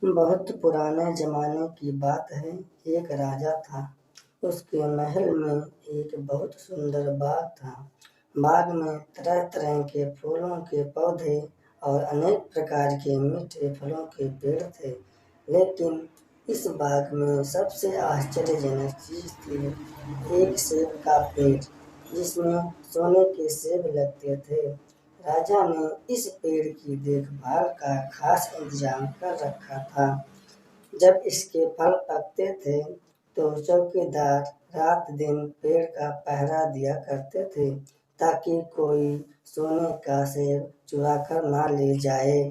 बहुत पुराने जमाने की बात है। एक राजा था। उसके महल में एक बहुत सुंदर बाग था। बाग में तरह तरह के फूलों के पौधे और अनेक प्रकार के मीठे फलों के पेड़ थे। लेकिन इस बाग में सबसे आश्चर्यजनक चीज थी एक सेब का पेड़, जिसमें सोने के सेब लगते थे। राजा ने इस पेड़ की देखभाल का खास इंतजाम कर रखा था। जब इसके फल पकते थे तो चौकीदार रात दिन पेड़ का पहरा दिया करते थे, ताकि कोई सोने का सेब चुरा कर ना ले जाए।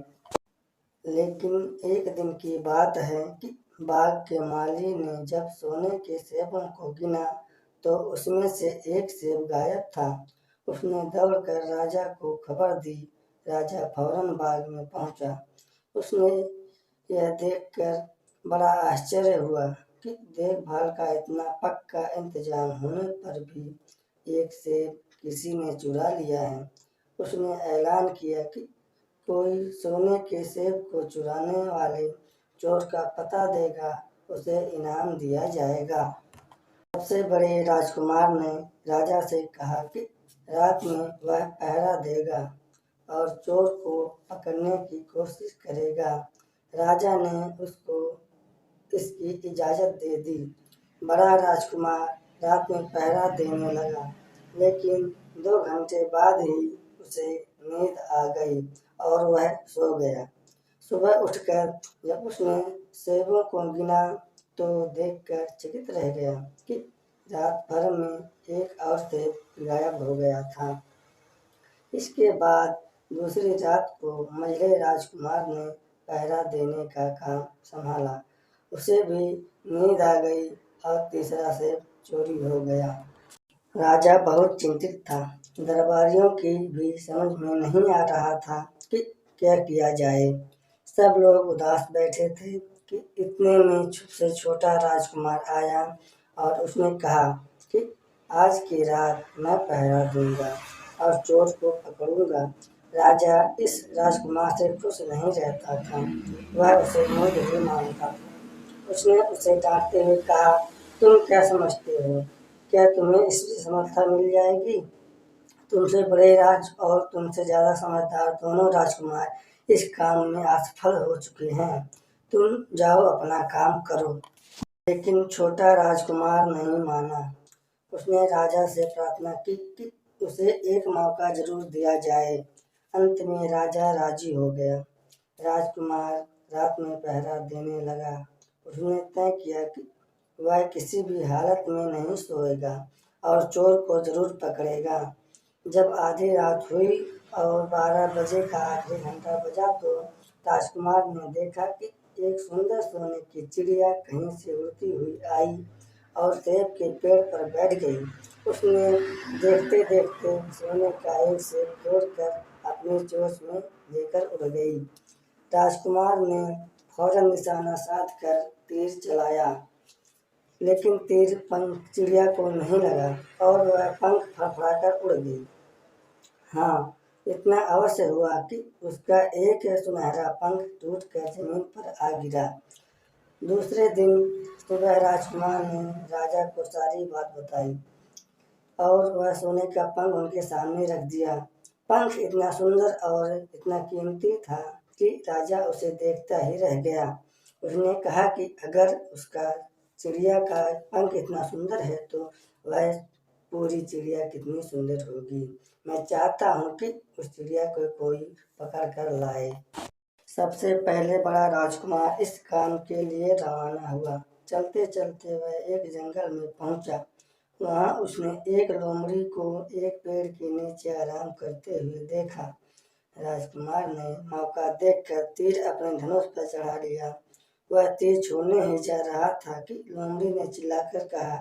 लेकिन एक दिन की बात है कि बाग के माली ने जब सोने के सेबों को गिना तो उसमें से एक सेब गायब था। उसने दौड़कर राजा को खबर दी। राजा फौरन बाग में पहुंचा। उसने यह देखकर बड़ा आश्चर्य हुआ कि देखभाल का इतना पक्का इंतजाम होने पर भी एक सेब किसी ने चुरा लिया है। उसने ऐलान किया कि कोई सोने के सेब को चुराने वाले चोर का पता देगा, उसे इनाम दिया जाएगा। सबसे बड़े राजकुमार ने राजा से कहा कि रात में वह पहरा देगा और चोर को पकड़ने की कोशिश करेगा। राजा ने उसको इसकी इजाज़त दे दी। बड़ा राजकुमार रात में पहरा देने लगा, लेकिन 2 घंटे बाद ही उसे नींद आ गई और वह सो गया। सुबह उठकर जब उसने सेबों को गिना तो देखकर चकित रह गया कि रात भर में एक और सेब गायब हो गया था। इसके बाद दूसरी रात को मंझले राजकुमार ने पहरा देने का काम संभाला। उसे भी नींद आ गई और तीसरा सेब चोरी हो गया। राजा बहुत चिंतित था। दरबारियों की भी समझ में नहीं आ रहा था कि क्या किया जाए। सब लोग उदास बैठे थे कि इतने में से छोटा राजकुमार आया और उसने कहा कि आज की रात मैं पहरा दूंगा और चोर को पकड़ूंगा। राजा इस राजकुमार से खुश नहीं रहता था। वह उसे मूर्ख ही मानता था। उसने उसे डांटते हुए कहा, तुम क्या समझते हो? क्या तुम्हें इससे समर्थता मिल जाएगी? तुमसे बड़े राज और तुमसे ज्यादा समझदार दोनों राजकुमार इस काम में असफल हो चुके हैं। तुम जाओ अपना काम करो। लेकिन छोटा राजकुमार नहीं माना। उसने राजा से प्रार्थना की कि उसे एक मौका जरूर दिया जाए। अंत में राजा राजी हो गया। राजकुमार रात में पहरा देने लगा। उसने तय किया कि वह किसी भी हालत में नहीं सोएगा और चोर को जरूर पकड़ेगा। जब आधी रात हुई और 12 बजे का आखिरी घंटा बजा तो राजकुमार ने देखा कि एक सुंदर सोने की चिड़िया कहीं से उड़ती हुई आई और सेब के पेड़ पर बैठ गई। उसने देखते देखते सोने का एक सेब तोड़कर अपनी चोंच में लेकर उड़ गई। राजकुमार ने फौरन निशाना साध कर तीर चलाया, लेकिन तीर पंख चिड़िया को नहीं लगा और वह पंख फड़फड़ाकर उड़ गई। हाँ, इतना अवश्य हुआ कि उसका एक सुनहरा पंख टूटकर जमीन पर आ गिरा। दूसरे दिन सुबह राजकुमार ने राजा को सारी बात बताई और वह सोने का पंख उनके सामने रख दिया। पंख इतना सुंदर और इतना कीमती था कि राजा उसे देखता ही रह गया। उसने कहा कि अगर उसका चिड़िया का पंख इतना सुंदर है तो वह पूरी चिड़िया कितनी सुंदर होगी। मैं चाहता हूँ कि उस चिड़िया को कोई पकड़ कर लाए। सबसे पहले बड़ा राजकुमार इस काम के लिए रवाना हुआ। चलते चलते वह एक जंगल में पहुंचा। वहां उसने एक लोमड़ी को एक पेड़ के नीचे आराम करते हुए देखा। राजकुमार ने मौका देखकर तीर अपने धनुष पर चढ़ा लिया। वह तीर छोड़ने ही जा रहा था कि लोमड़ी ने चिल्लाकर कहा,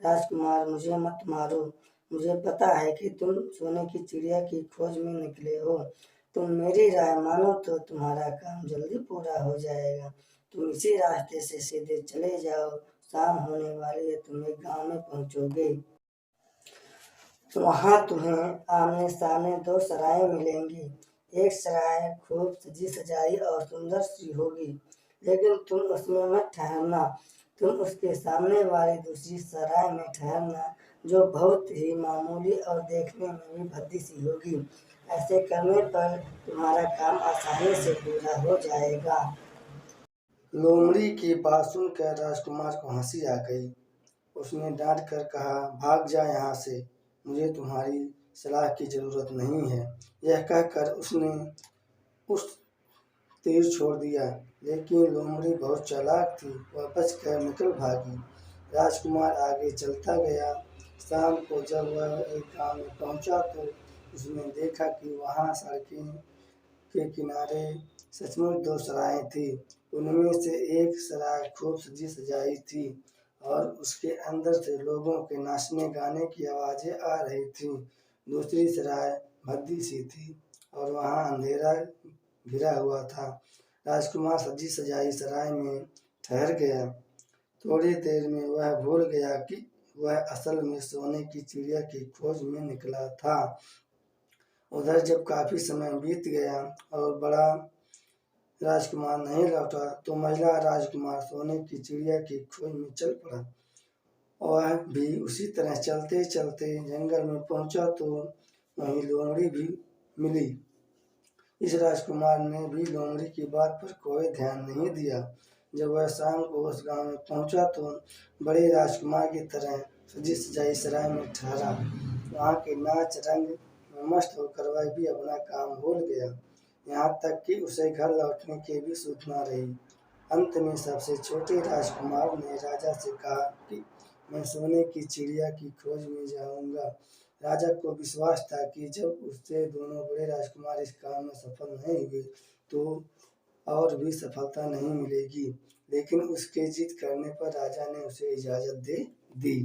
राजकुमार, मुझे मत मारो। मुझे पता है कि तुम सोने की चिड़िया की खोज में निकले हो। तुम मेरी राय मानो तो तुम्हारा काम जल्दी पूरा हो जाएगा। तुम इसी रास्ते से सीधे चले जाओ। शाम होने वाली है, तुम एक गांव में पहुंचोगे। वहां तुम्हें आमने सामने 2 सराय मिलेंगी। एक सराय खूब सजी सजाई और सुंदर सी होगी, लेकिन तुम उसमें मत ठहरना, तुम उसके सामने वाली दूसरी सराय में ठहरना, जो बहुत ही मामूली और देखने में भी भद्दी सी होगी। ऐसे करने पर तुम्हारा काम आसानी से पूरा हो जाएगा। लोमड़ी की बात सुनकर राजकुमार को हंसी आ गई। उसने डांट कर कहा, भाग जा यहाँ से, मुझे तुम्हारी सलाह की जरूरत नहीं है। यह कहकर उसने उस तीर छोड़ दिया, लेकिन लोमड़ी बहुत चालाक थी, वह बचकर निकल भागी। राजकुमार आगे चलता गया। शाम को जब वह एक गांव में पहुंचा तो उसने देखा कि वहां सड़कें के किनारे सचमुच दो सरायें थी। उनमें से एक सराय खूब सजी सजाई थी और उसके अंदर से लोगों के नाचने गाने की आवाजें आ रही थीं। दूसरी सराय भद्दी सी थी और वहां अंधेरा घिरा हुआ था। राजकुमार सजी सजाई सराय में ठहर गया। थोड़ी देर में वह भूल गया कि वह असल में सोने की चिड़िया की खोज में निकला था। उधर जब काफी समय बीत गया और बड़ा राजकुमार नहीं लौटा तो महिला राजकुमार सोने की चिड़िया की खोज में चल पड़ा। वह भी उसी तरह चलते चलते जंगल में पहुंचा तो वहीं लोमड़ी भी मिली। इस राजकुमार ने भी लोमड़ी की बात पर कोई ध्यान नहीं दिया। जब वह शाम को उस गांव में पहुंचा तो बड़े राजकुमार की तरह सजी सजाई सराय में ठहरा। वहां के नाच रंग में मस्त होकर वह भी अपना काम भूल गया, यहाँ तक कि उसे घर लौटने की भी सूचना रही। अंत में सबसे छोटे राजकुमार ने राजा से कहा कि मैं सोने की चिड़िया की खोज में जाऊंगा। राजा को विश्वास था कि जब उससे दोनों बड़े राजकुमार इस काम में सफल नहीं हुए तो और भी सफलता नहीं मिलेगी, लेकिन उसके जिद करने पर राजा ने उसे इजाजत दे दी।